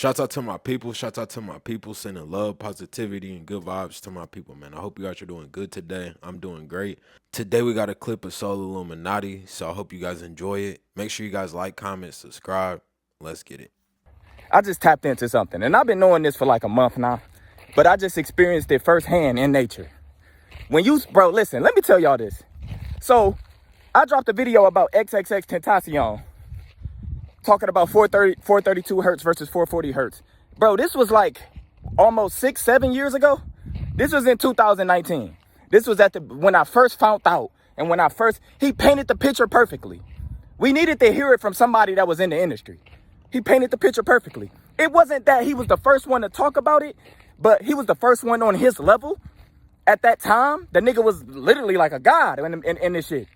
Shouts out to my people. Shouts out to my people. Sending love, positivity, and good vibes to my people, man. I hope you guys are doing good today. I'm doing great. Today we got a clip of Solluminati, so I hope you guys enjoy it. Make sure you guys like, comment, subscribe. Let's get it. I just tapped into something, and I've been knowing this for like a month now, but I just experienced it firsthand in nature. Bro, listen, let me tell y'all this. So I dropped a video about XXX Tentacion talking about 432 hertz versus 440 hertz. Bro, this was like almost 6-7 years ago. This was in 2019. This was when I first found out, and he painted the picture perfectly. We needed to hear it from somebody that was in the industry. He painted the picture perfectly. It wasn't that he was the first one to talk about it, but he was the first one on his level. At that time, the nigga was literally like a god in this shit.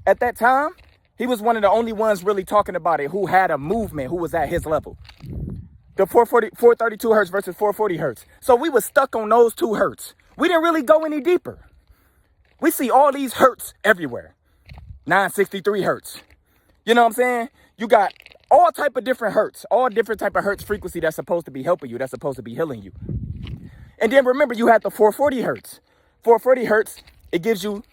At that time, he was one of the only ones really talking about it who had a movement, who was at his level. The 432 hertz versus 440 hertz. So we was stuck on those 2 hertz. We didn't really go any deeper. We see all these hertz everywhere. 963 hertz. You know what I'm saying? You got all type of different hertz, all different type of hertz frequency that's supposed to be helping you, that's supposed to be healing you. And then remember, you had the 440 hertz. 440 hertz, it gives you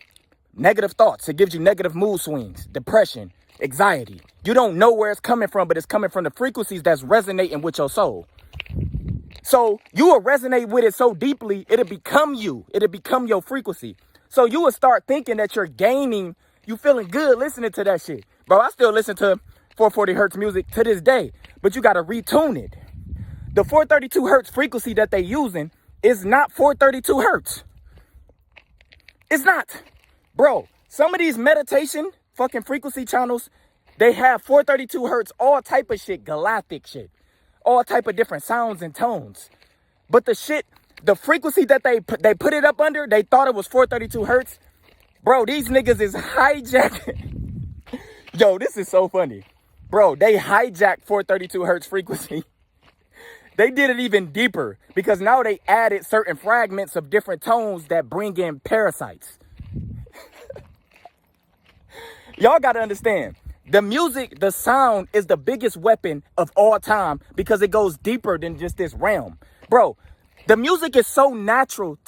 negative thoughts. It gives you negative mood swings, depression, anxiety. You don't know where it's coming from, but it's coming from the frequencies that's resonating with your soul. So you will resonate with it so deeply, it'll become you. It'll become your frequency. So you will start thinking that you're gaining, you feeling good listening to that shit. Bro, I still listen to 440 hertz music to this day, but you got to retune it. The 432 hertz frequency that they using is not 432 hertz. It's not. Bro, some of these meditation fucking frequency channels, they have 432 hertz, all type of shit, galactic shit, all type of different sounds and tones. But the frequency that they put it up under, they thought it was 432 hertz. Bro, these niggas is hijacking. Yo, this is so funny. Bro, they hijacked 432 hertz frequency. They did it even deeper because now they added certain fragments of different tones that bring in parasites. Y'all got to understand, the music, the sound is the biggest weapon of all time because it goes deeper than just this realm. Bro, the music is so natural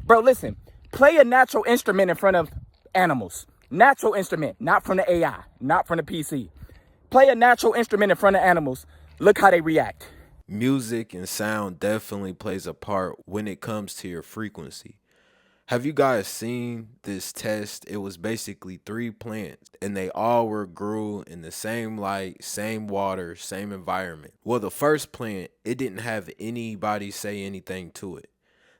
bro, listen, play a natural instrument in front of animals. Natural instrument, not from the AI, not from the PC. Play a natural instrument in front of animals. Look how they react. Music and sound definitely plays a part when it comes to your frequency. Have you guys seen this test? It was basically 3 plants and they all were grew in the same light, same water, same environment. Well, the first plant, it didn't have anybody say anything to it.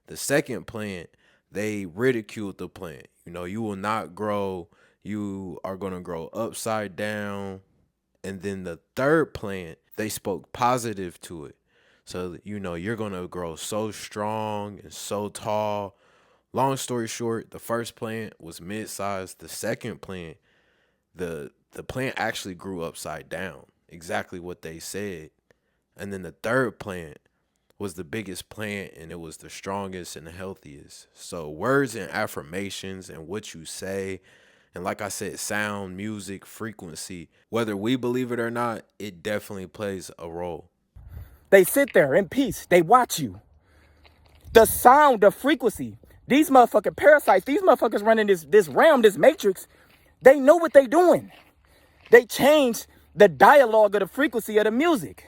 The second plant, they ridiculed the plant. You know, you will not grow. You are going to grow upside down. And then the third plant, they spoke positive to it. So, you know, you're going to grow so strong and so tall. Long story short, the first plant was mid-sized. The second plant, the plant actually grew upside down, exactly what they said. And then the third plant was the biggest plant, and it was the strongest and the healthiest. So words and affirmations and what you say, and like I said, sound, music, frequency, whether we believe it or not, it definitely plays a role. They sit there in peace. They watch you. The sound, the frequency. These motherfucking parasites, these motherfuckers running this realm, this matrix, they know what they doing. They changed the dialogue of the frequency of the music.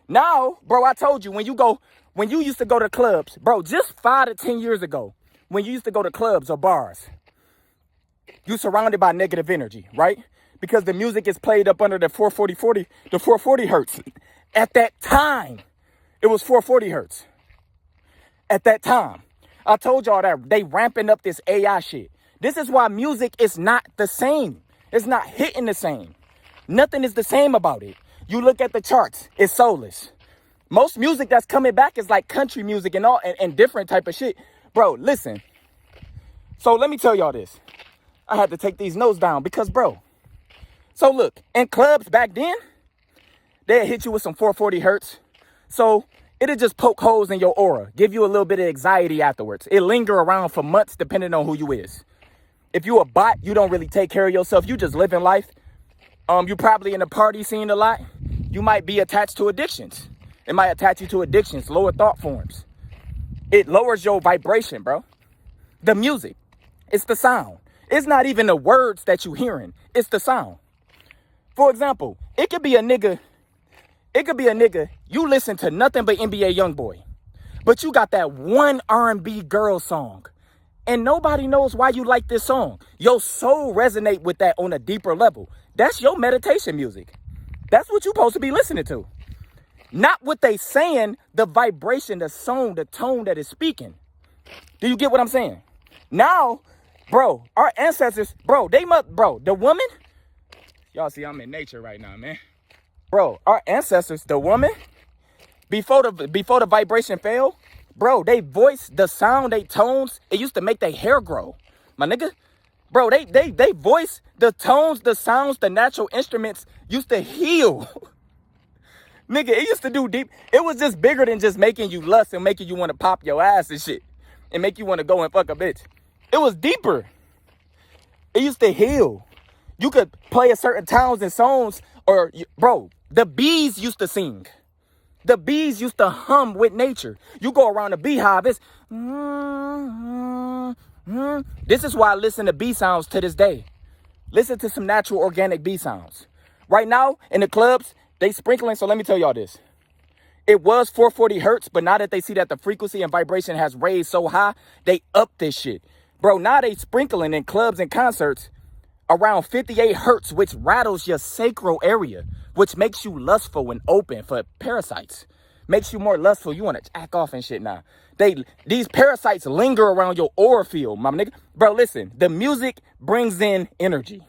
Now, bro, I told you, when you used to go to clubs, bro, just 5 to 10 years ago, when you used to go to clubs or bars, you surrounded by negative energy, right? Because the music is played up under the 440 hertz. At that time, it was 440 hertz. At that time. I told y'all that they ramping up this AI shit. This is why music is not the same. It's not hitting the same. Nothing is the same about it. You look at the charts, it's soulless. Most music that's coming back is like country music and all and different type of shit. Bro, listen. So let me tell y'all this. I had to take these notes down because, bro. So look, in clubs back then, they'd hit you with some 440 hertz. So it'll just poke holes in your aura, give you a little bit of anxiety afterwards. It linger around for months depending on who you is. If you a bot, you don't really take care of yourself. You just living life. You probably in the party scene a lot. You might be attached to addictions. It might attach you to addictions, lower thought forms. It lowers your vibration, bro. The music, it's the sound. It's not even the words that you hearing. It's the sound. For example, it could be a nigga, you listen to nothing but NBA Youngboy, but you got that one R&B girl song, and nobody knows why you like this song. Your soul resonate with that on a deeper level. That's your meditation music. That's what you're supposed to be listening to. Not what they saying, the vibration, the song, the tone that is speaking. Do you get what I'm saying? Now, bro, our ancestors, the woman, y'all see I'm in nature right now, man. Bro, our ancestors, the woman, before the vibration fell, bro, they voice, the sound, they tones, it used to make their hair grow. My nigga, bro, they voice, the tones, the sounds, the natural instruments used to heal. Nigga, it used to do deep. It was just bigger than just making you lust and making you want to pop your ass and shit and make you want to go and fuck a bitch. It was deeper. It used to heal. You could play a certain towns and songs, or, bro, the bees used to sing. The bees used to hum with nature. You go around the beehive, it's This is why I listen to bee sounds to this day. Listen to some natural organic bee sounds. Right now, in the clubs, they sprinkling, so let me tell y'all this. It was 440 hertz, but now that they see that the frequency and vibration has raised so high, they up this shit. Bro, now they sprinkling in clubs and concerts around 58 hertz, which rattles your sacral area, which makes you lustful and open for parasites. Makes you more lustful. You want to jack off and shit now. These parasites linger around your aura field, my nigga. Bro, listen, the music brings in energy.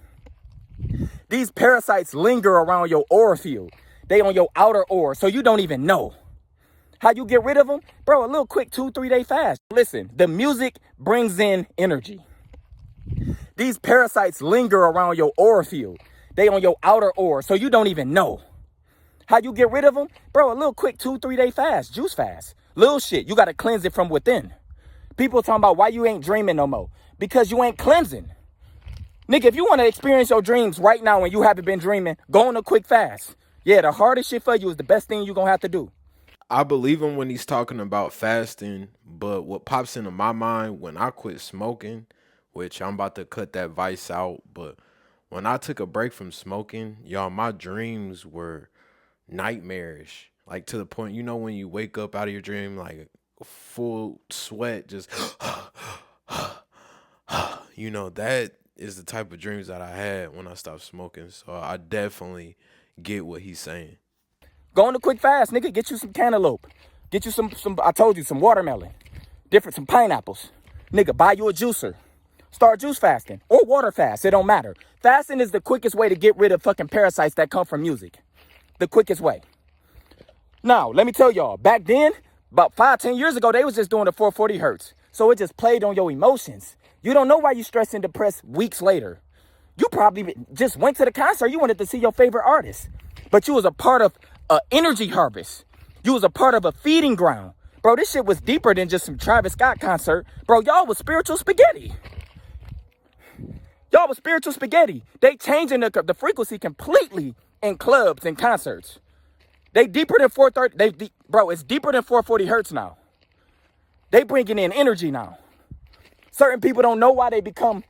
These parasites linger around your aura field. They on your outer aura, so you don't even know. How you get rid of them? Bro, a little quick 2-3 day fast. Listen, the music brings in energy. These parasites linger around your aura field. They on your outer aura, so you don't even know. How you get rid of them? Bro, a little quick 2-3 day fast, juice fast. Little shit, you got to cleanse it from within. People talking about why you ain't dreaming no more. Because you ain't cleansing. Nigga, if you want to experience your dreams right now and you haven't been dreaming, go on a quick fast. Yeah, the hardest shit for you is the best thing you're going to have to do. I believe him when he's talking about fasting, but what pops into my mind when I quit smoking, which I'm about to cut that vice out, but when I took a break from smoking, y'all, my dreams were nightmarish. Like to the point, you know, when you wake up out of your dream, like full sweat, just, you know, that is the type of dreams that I had when I stopped smoking. So I definitely get what he's saying. Go on a quick fast, nigga. Get you some cantaloupe. Get you some I told you, some watermelon. Some pineapples. Nigga, buy you a juicer. Start juice fasting or water fast. It don't matter. Fasting is the quickest way to get rid of fucking parasites that come from music. The quickest way. Now, let me tell y'all, back then, about 5-10 years ago, they was just doing the 440 hertz. So it just played on your emotions. You don't know why you stressed and depressed weeks later. You probably just went to the concert. You wanted to see your favorite artist. But you was a part of an energy harvest. You was a part of a feeding ground. Bro, this shit was deeper than just some Travis Scott concert. Bro, y'all was spiritual spaghetti. Y'all was spiritual spaghetti. They changing the frequency completely in clubs and concerts. They deeper than 430. Bro, it's deeper than 440 hertz now. They bringing in energy now. Certain people don't know why they become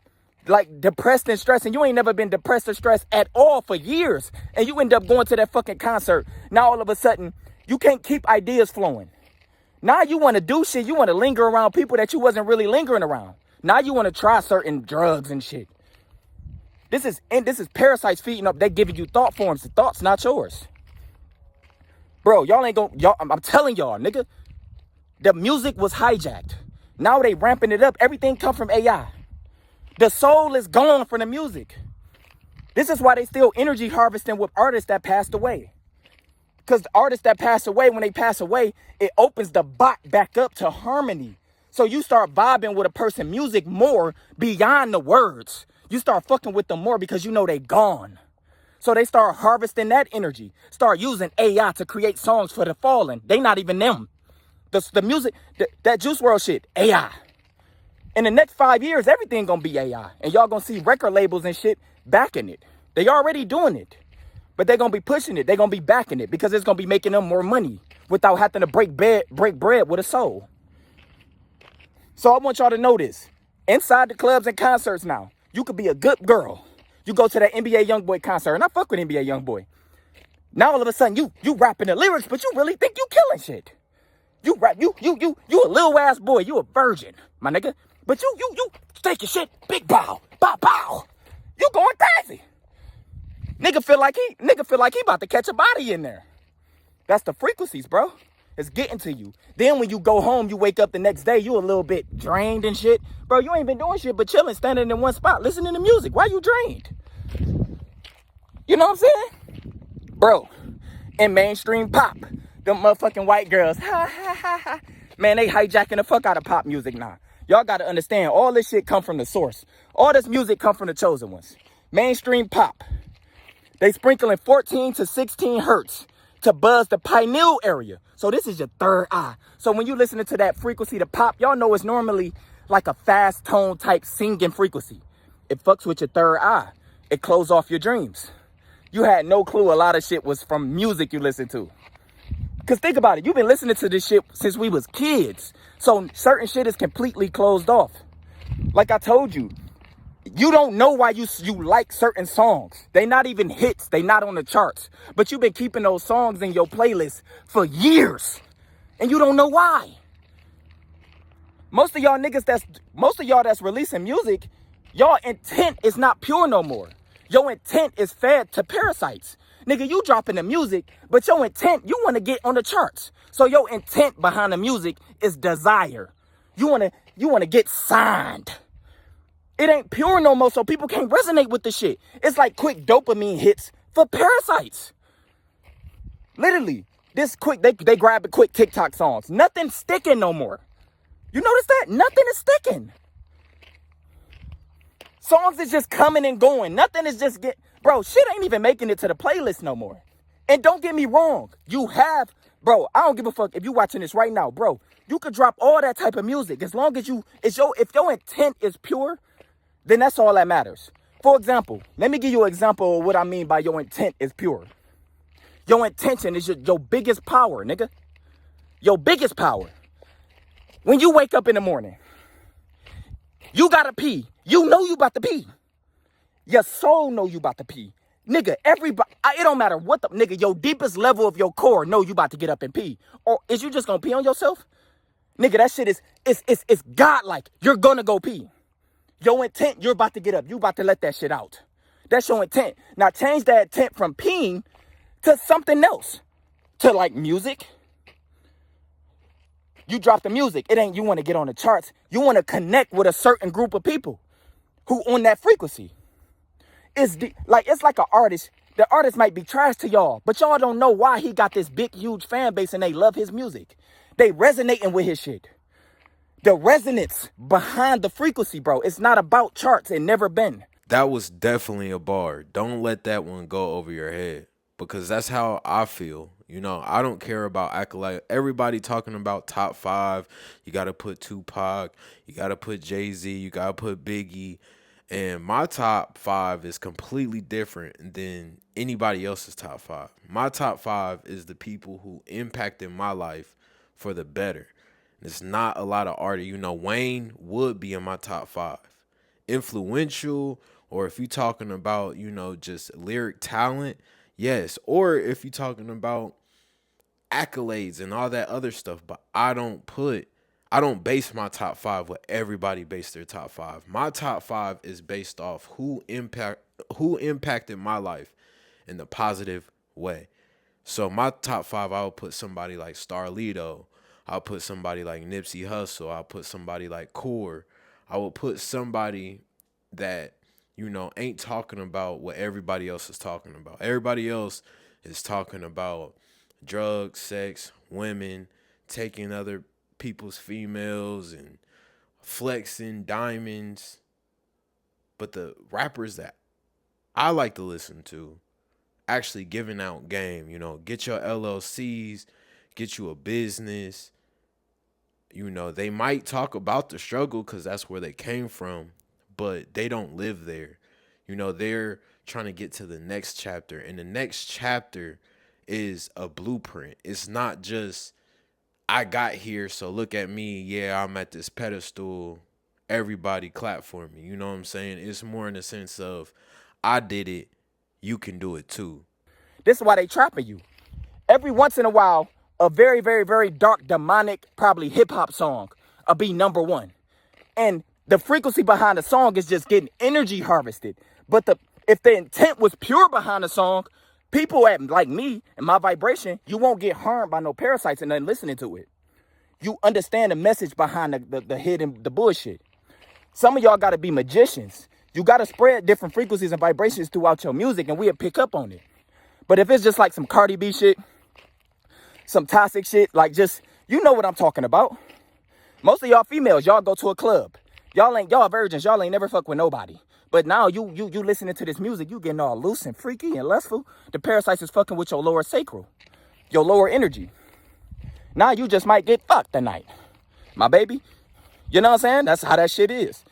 like depressed and stressed, and you ain't never been depressed or stressed at all for years, and you end up going to that fucking concert. Now all of a sudden you can't keep ideas flowing. Now you want to do shit. You want to linger around people that you wasn't really lingering around. Now you want to try certain drugs and shit. This is parasites feeding up. They giving you thought forms. The thoughts not yours. Bro, I'm telling y'all, nigga, the music was hijacked. Now they ramping it up. Everything come from AI. The soul is gone from the music. This is why they still energy harvesting with artists that passed away. Because the artists that pass away, when they pass away, it opens the bot back up to harmony. So you start vibing with a person music more beyond the words. You start fucking with them more because you know they gone. So they start harvesting that energy. Start using AI to create songs for the fallen. They not even them. The music, that Juice WRLD shit, AI. In the next 5 years, everything gonna be AI. And y'all gonna see record labels and shit backing it. They already doing it. But they gonna be pushing it. They gonna be backing it because it's gonna be making them more money. without having to break bread with a soul. So I want y'all to know this. Inside the clubs and concerts now, you could be a good girl. You go to that NBA YoungBoy concert, and I fuck with NBA YoungBoy. Now all of a sudden you rapping the lyrics, but you really think you killing shit. You rap, you a little ass boy, you a virgin, my nigga. But you take your shit, big bow, bow, bow. You going crazy. Nigga feel like he about to catch a body in there. That's the frequencies, bro. It's getting to you. Then when you go home, you wake up the next day, you a little bit drained and shit. Bro, you ain't been doing shit but chilling, standing in one spot, listening to music. Why you drained? You know what I'm saying? Bro, in mainstream pop, them motherfucking white girls, ha, ha, ha, ha. Man, they hijacking the fuck out of pop music now. Y'all gotta understand, all this shit come from the source. All this music come from the chosen ones. Mainstream pop. They sprinkling 14 to 16 hertz to buzz the pineal area. So this is your third eye. So when you listening to that frequency to pop, y'all know it's normally like a fast tone type singing frequency. It fucks with your third eye. It closes off your dreams. You had no clue a lot of shit was from music you listened to. Because think about it. You've been listening to this shit since we was kids. So certain shit is completely closed off. Like I told you, you don't know why you like certain songs. They not even hits. They not on the charts. But you've been keeping those songs in your playlist for years. And you don't know why. Most of y'all that's releasing music, y'all intent is not pure no more. Your intent is fed to parasites. Nigga, you dropping the music, but your intent, you want to get on the charts. So your intent behind the music is desire. You want to get signed. It ain't pure no more, so people can't resonate with the shit. It's like quick dopamine hits for parasites. Literally, they grab the quick TikTok songs. Nothing's sticking no more. You notice that? Nothing is sticking. Songs is just coming and going. Nothing is just bro, shit ain't even making it to the playlist no more. And don't get me wrong. Bro, I don't give a fuck if you watching this right now, bro. You could drop all that type of music as long as if your intent is pure, then that's all that matters. For example, let me give you an example of what I mean by your intent is pure. Your intention is your biggest power, nigga. Your biggest power. When you wake up in the morning, you gotta pee. You know you about to pee. Your soul know you about to pee. Nigga, everybody, it don't matter what nigga, your deepest level of your core know you about to get up and pee. Or is you just gonna pee on yourself? Nigga, that shit it's godlike. You're gonna go pee. Your intent, you're about to get up. You about to let that shit out. That's your intent. Now change that intent from peeing to something else. To like music. You drop the music. It ain't you want to get on the charts. You want to connect with a certain group of people who on that frequency. It's like an artist. The artist might be trash to y'all, but y'all don't know why he got this big, huge fan base and they love his music. They resonating with his shit. The resonance behind the frequency, bro. It's not about charts. It never been. That was definitely a bar. Don't let that one go over your head, because that's how I feel. You know, I don't care about accolade. Everybody talking about top 5. You got to put Tupac. You got to put Jay-Z. You got to put Biggie. And my top 5 is completely different than anybody else's top 5. My top 5 is the people who impacted my life for the better. It's not a lot of artists. You know, Wayne would be in my top 5. Influential, or if you're talking about, you know, just lyric talent, yes. Or if you're talking about accolades and all that other stuff, but I don't base my top 5 what everybody base their top 5. My top 5 is based off who impacted my life in the positive way. So my top 5, I would put somebody like Starlito. I'll put somebody like Nipsey Hussle. I'll put somebody like Core. I will put somebody that, you know, ain't talking about what everybody else is talking about. Everybody else is talking about drugs, sex, women, taking other people's females and flexing diamonds. But the rappers that I like to listen to actually giving out game, you know, get your LLCs, get you a business. You know, they might talk about the struggle because that's where they came from, but they don't live there. You know, they're trying to get to the next chapter, and the next chapter is a blueprint. It's not just I got here, so look at me. Yeah, I'm at this pedestal. Everybody clap for me. You know what I'm saying? It's more in the sense of I did it. You can do it too. This is why they trapping you. Every once in a while, a very, very, very dark, demonic, probably hip-hop song will be number one. And the frequency behind the song is just getting energy harvested. But if the intent was pure behind the song, people like me and my vibration, you won't get harmed by no parasites and nothing listening to it. You understand the message behind the hidden, the bullshit. Some of y'all got to be magicians. You got to spread different frequencies and vibrations throughout your music, and we'll pick up on it. But if it's just like some Cardi B shit, some toxic shit, like just, you know what I'm talking about. Most of y'all females, y'all go to a club. Y'all virgins, y'all ain't never fuck with nobody. But now you listening to this music, you getting all loose and freaky and lustful. The parasites is fucking with your lower sacral, your lower energy. Now you just might get fucked tonight, my baby. You know what I'm saying? That's how that shit is.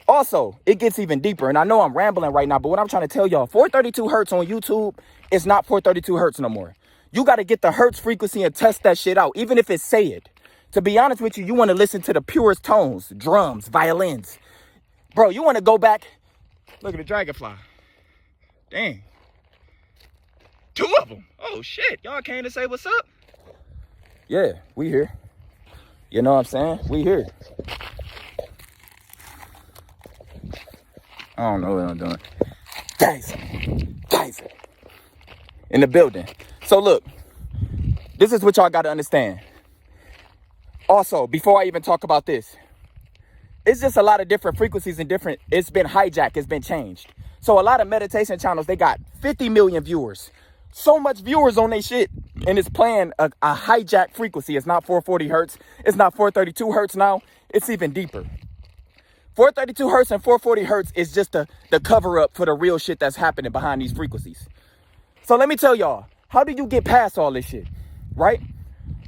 Also, it gets even deeper, and I know I'm rambling right now, but what I'm trying to tell y'all, 432 hertz on YouTube is not 432 hertz no more. You got to get the hertz frequency and test that shit out, even if it's said. To be honest with you, you want to listen to the purest tones, drums, violins. Bro, you want to go back. Look at the dragonfly. Dang. 2 of them. Oh, shit. Y'all came to say what's up? Yeah, we here. You know what I'm saying? We here. I don't know what I'm doing. Guys. In the building. So look, this is what y'all got to understand. Also, before I even talk about this, it's just a lot of different frequencies and it's been hijacked, it's been changed. So a lot of meditation channels, they got 50 million viewers. So much viewers on their shit, and it's playing a hijacked frequency. It's not 440 hertz. It's not 432 hertz now. It's even deeper. 432 hertz and 440 hertz is just the cover up for the real shit that's happening behind these frequencies. So let me tell y'all, how do you get past all this shit, right?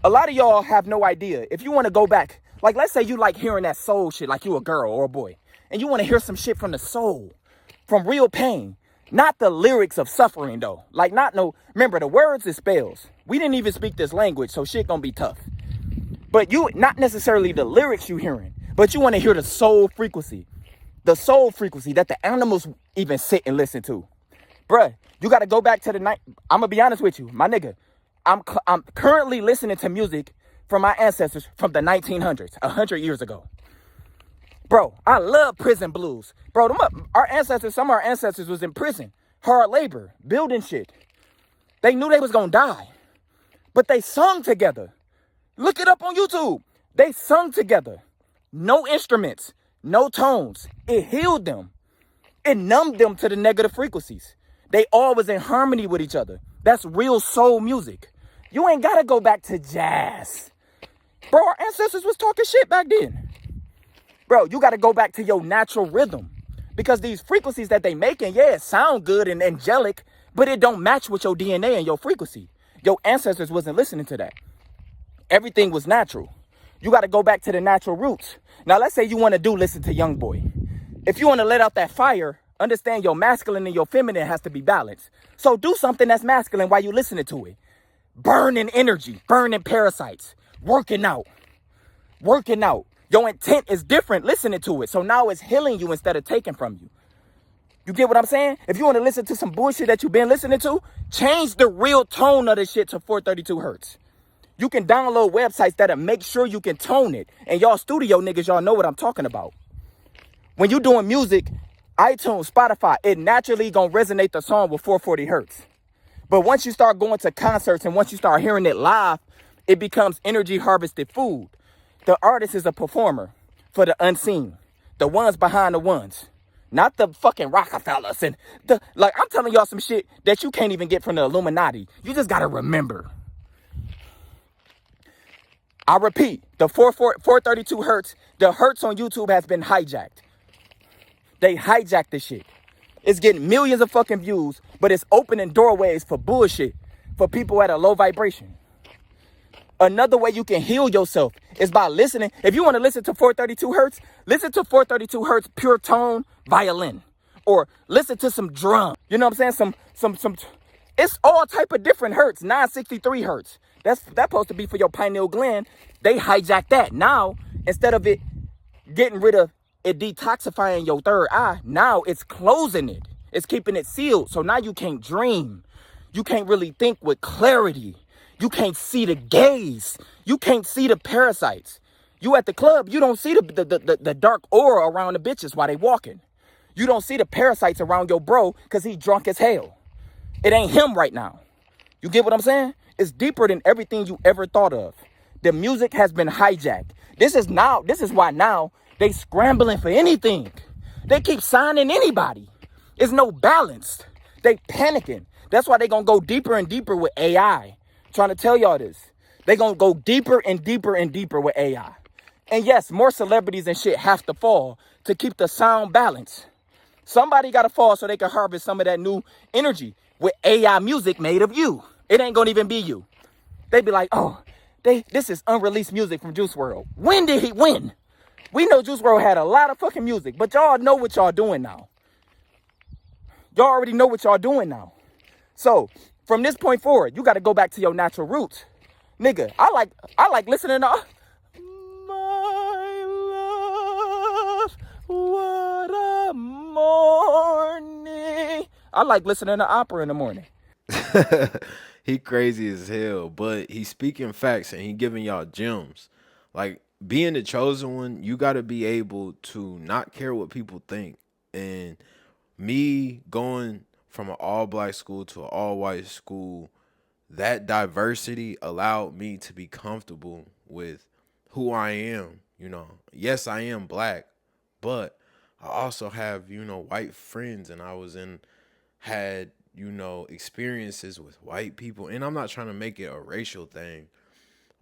A lot of y'all have no idea. If you want to go back, like let's say you like hearing that soul shit, like you a girl or a boy, and you want to hear some shit from the soul, from real pain. Not the lyrics of suffering though. Like remember the words is spells. We didn't even speak this language, so shit gonna be tough. But not necessarily the lyrics you hearing, but you want to hear the soul frequency. The soul frequency that the animals even sit and listen to. Bruh, you gotta go back to the night. I'm gonna be honest with you, my nigga. I'm currently listening to music from my ancestors from the 1900s, 100 years ago. Bro, I love prison blues. Bro, some of our ancestors was in prison. Hard labor, building shit. They knew they was gonna die. But they sung together. Look it up on YouTube. They sung together. No instruments, no tones. It healed them. It numbed them to the negative frequencies. They all was in harmony with each other. That's real soul music. You ain't gotta go back to jazz. Bro, our ancestors was talking shit back then. Bro, you got to go back to your natural rhythm because these frequencies that they making, yeah, it sound good and angelic, but it don't match with your DNA and your frequency. Your ancestors wasn't listening to that. Everything was natural. You got to go back to the natural roots. Now, let's say you want to listen to Young Boy. If you want to let out that fire, understand your masculine and your feminine has to be balanced. So do something that's masculine while you listening to it. Burning energy, burning parasites, working out. Your intent is different listening to it. So now it's healing you instead of taking from you. You get what I'm saying? If you want to listen to some bullshit that you've been listening to, change the real tone of the shit to 432 hertz. You can download websites that'll make sure you can tone it. And y'all studio niggas, y'all know what I'm talking about. When you doing music, iTunes, Spotify, it naturally gonna resonate the song with 440 hertz. But once you start going to concerts and once you start hearing it live, it becomes energy harvested food. The artist is a performer for the unseen, the ones behind the ones, not the fucking Rockefellers. And I'm telling y'all some shit that you can't even get from the Illuminati. You just got to remember. I repeat, the 432 hertz, the hertz on YouTube has been hijacked. They hijacked this shit. It's getting millions of fucking views, but it's opening doorways for bullshit for people at a low vibration. Another way you can heal yourself is by listening. If you want to listen to 432 hertz, listen to 432 hertz pure tone violin, or listen to some drum. You know what I'm saying? Some. It's all type of different hertz, 963 hertz. That's supposed to be for your pineal gland. They hijack that. Now, instead of it getting rid of it detoxifying your third eye, now it's closing it. It's keeping it sealed. So now you can't dream. You can't really think with clarity. You can't see the gaze. You can't see the parasites. You at the club, you don't see the dark aura around the bitches while they walking. You don't see the parasites around your bro because he drunk as hell. It ain't him right now. You get what I'm saying? It's deeper than everything you ever thought of. The music has been hijacked. This is why now they scrambling for anything. They keep signing anybody. It's no balance. They panicking. That's why they gonna go deeper and deeper with AI. Trying to tell y'all this. They gonna go deeper and deeper and deeper with AI. And yes, more celebrities and shit have to fall to keep the sound balance. Somebody gotta fall so they can harvest some of that new energy with AI music made of you. It ain't gonna even be you. They be like, oh, this is unreleased music from Juice WRLD. When did he win? We know Juice WRLD had a lot of fucking music, but y'all know what y'all doing now. Y'all already know what y'all doing now. So from this point forward, you got to go back to your natural roots. Nigga, I like listening to my love, what a morning. I like listening to opera in the morning. He crazy as hell, but he's speaking facts and he giving y'all gems. Like being the chosen one, you got to be able to not care what people think. And me going from an all-black school to an all-white school, that diversity allowed me to be comfortable with who I am. You know, yes, I am black, but I also have, white friends, and had, experiences with white people. And I'm not trying to make it a racial thing,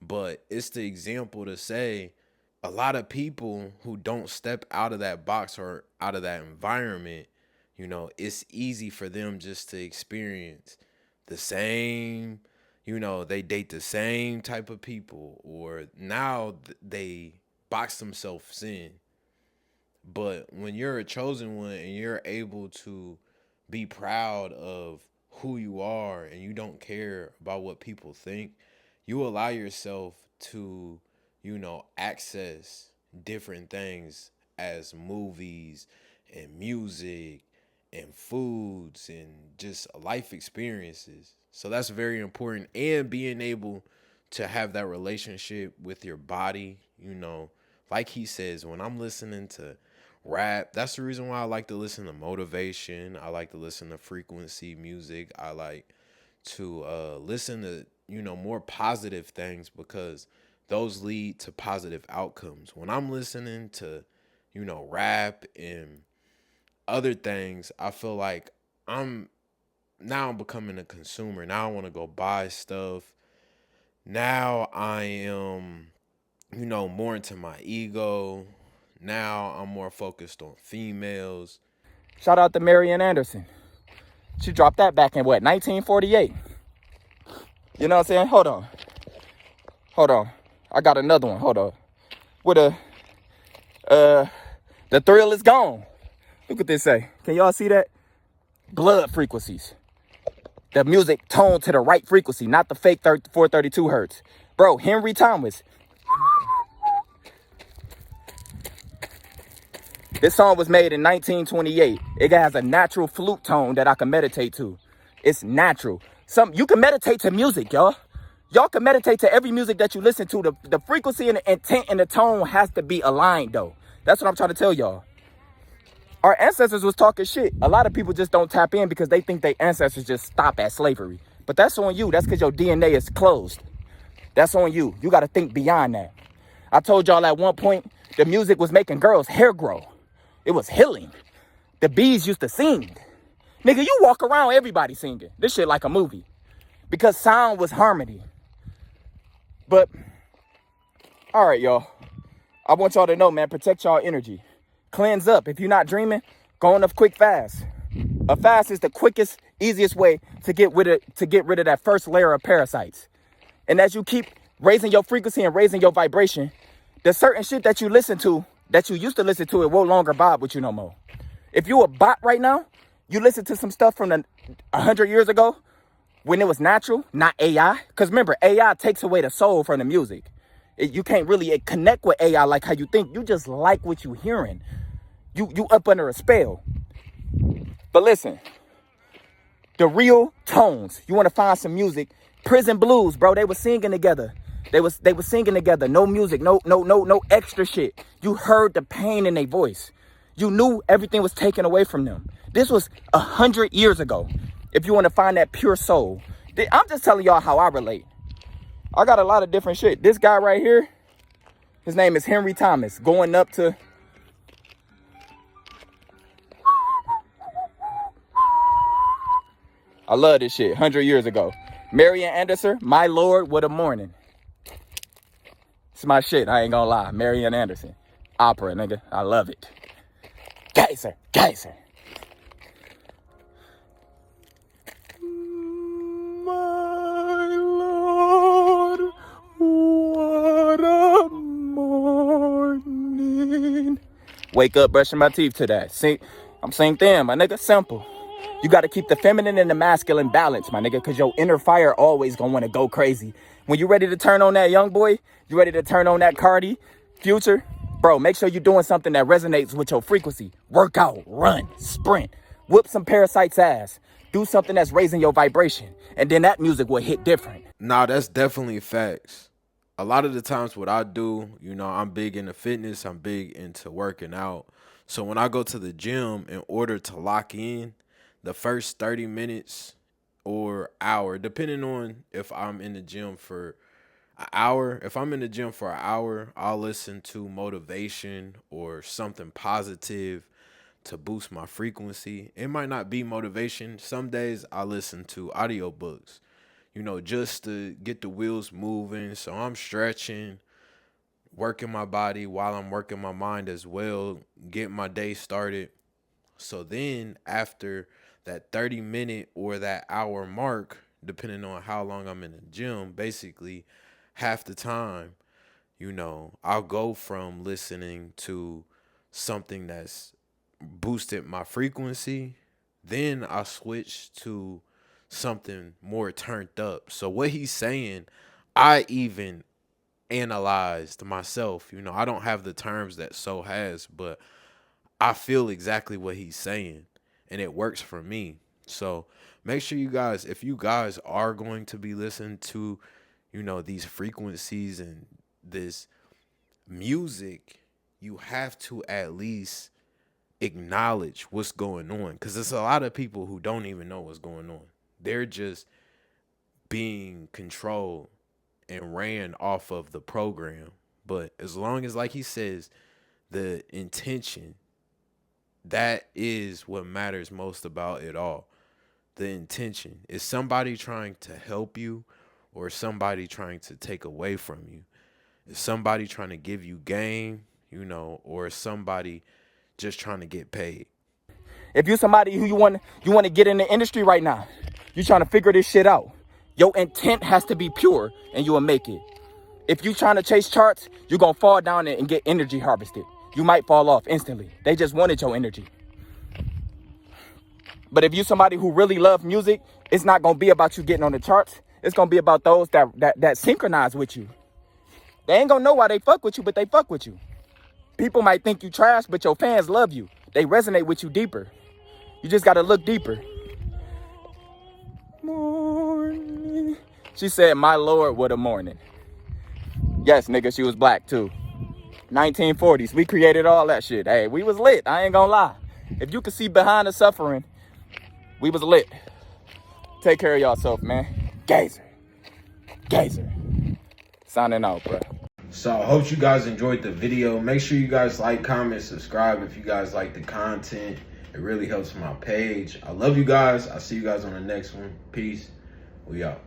but it's the example to say a lot of people who don't step out of that box or out of that environment, it's easy for them just to experience the same, they date the same type of people, or now they box themselves in. But when you're a chosen one and you're able to be proud of who you are and you don't care about what people think, you allow yourself to, access different things as movies and music and foods and just life experiences. So that's very important. And being able to have that relationship with your body, like he says, when I'm listening to rap, that's the reason why I like to listen to motivation. I like to listen to frequency music. I like to listen to, more positive things, because those lead to positive outcomes. When I'm listening to, rap and other things, I feel like I'm becoming a consumer. Now I want to go buy stuff. Now I am, more into my ego. Now I'm more focused on females. Shout out to Marian Anderson. She dropped that back in 1948. You know what I'm saying? Hold on. I got another one. Hold on. The thrill is gone. Look what they say. Can y'all see that? Blood frequencies. The music toned to the right frequency, not the fake 432 hertz. Bro, Henry Thomas. This song was made in 1928. It has a natural flute tone that I can meditate to. It's natural. You can meditate to music, y'all. Y'all can meditate to every music that you listen to. The frequency and the intent and the tone has to be aligned, though. That's what I'm trying to tell y'all. Our ancestors was talking shit. A lot of people just don't tap in because they think their ancestors just stop at slavery. But that's on you. That's because your DNA is closed. That's on you. You got to think beyond that. I told y'all at one point, the music was making girls' hair grow. It was healing. The bees used to sing. Nigga, you walk around, everybody singing. This shit like a movie. Because sound was harmony. But, all right, y'all. I want y'all to know, man, protect y'all energy. Cleanse up. If you're not dreaming, go on a quick fast. A fast is the quickest, easiest way to get rid of that first layer of parasites. And as you keep raising your frequency and raising your vibration, there's certain shit that you listen to, that you used to listen to, it won't longer vibe with you no more. If you a bot right now, you listen to some stuff from 100 years ago, when it was natural, not AI. Because remember, AI takes away the soul from the music. You can't really connect with AI like how you think. You just like what you hearing. You up under a spell. But listen, the real tones. You want to find some music. Prison Blues, bro. They were singing together. They was singing together. No music, no extra shit. You heard the pain in their voice. You knew everything was taken away from them. This was 100 years ago. If you want to find that pure soul. I'm just telling y'all how I relate. I got a lot of different shit. This guy right here, his name is Henry Thomas. Going up to... I love this shit. 100 years ago. Marian Anderson, My Lord, What a Morning. It's my shit. I ain't gonna lie. Marian Anderson. Opera, nigga. I love it. Geyser. My Lord, what a morning. Wake up brushing my teeth to that. I'm saying damn, my nigga. Simple. You got to keep the feminine and the masculine balance, my nigga, because your inner fire always going to want to go crazy. When you ready to turn on that young boy, you ready to turn on that Cardi, Future, bro, make sure you're doing something that resonates with your frequency. Work out, run, sprint, whoop some parasites' ass. Do something that's raising your vibration, and then that music will hit different. Nah, that's definitely facts. A lot of the times what I do, you know, I'm big into fitness. I'm big into working out. So when I go to the gym, in order to lock in, the first 30 minutes or hour, depending on if I'm in the gym for an hour. If I'm in the gym for an hour, I'll listen to motivation or something positive to boost my frequency. It might not be motivation. Some days I listen to audiobooks, you know, just to get the wheels moving. So I'm stretching, working my body while I'm working my mind as well, getting my day started. So then after that 30-minute or that hour mark, depending on how long I'm in the gym, basically half the time, you know, I'll go from listening to something that's boosted my frequency, then I'll switch to something more turned up. So what he's saying, I even analyzed myself. You know, I don't have the terms that So has, but I feel exactly what he's saying, and it works for me. So make sure you guys, if you guys are going to be listening to, you know, these frequencies and this music, you have to at least acknowledge what's going on, because there's a lot of people who don't even know what's going on. They're just being controlled and ran off of the program. But as long as, like he says, the intention, that is what matters most about it all. The intention. Is somebody trying to help you, or somebody trying to take away from you? Is somebody trying to give you game, you know, or is somebody just trying to get paid? If you're somebody who you want to get in the industry right now, you're trying to figure this shit out, your intent has to be pure and you will make it. If you're trying to chase charts, you're going to fall down and get energy harvested. You might fall off instantly. They just wanted your energy. But if you're somebody who really loves music, it's not going to be about you getting on the charts. It's going to be about those that synchronize with you. They ain't going to know why they fuck with you, but they fuck with you. People might think you trash, but your fans love you. They resonate with you deeper. You just got to look deeper. Morning. She said, my Lord, what a morning. Yes, nigga, she was black too. 1940s, we created all that shit. Hey, we was lit, I ain't gonna lie. If you could see behind the suffering, we was lit. Take care of yourself, man. Gazer. Signing out, bro. So I hope you guys enjoyed the video. Make sure you guys like, comment, subscribe if you guys like the content. It really helps my page. I love you guys. I'll see you guys on the next one. Peace. We out.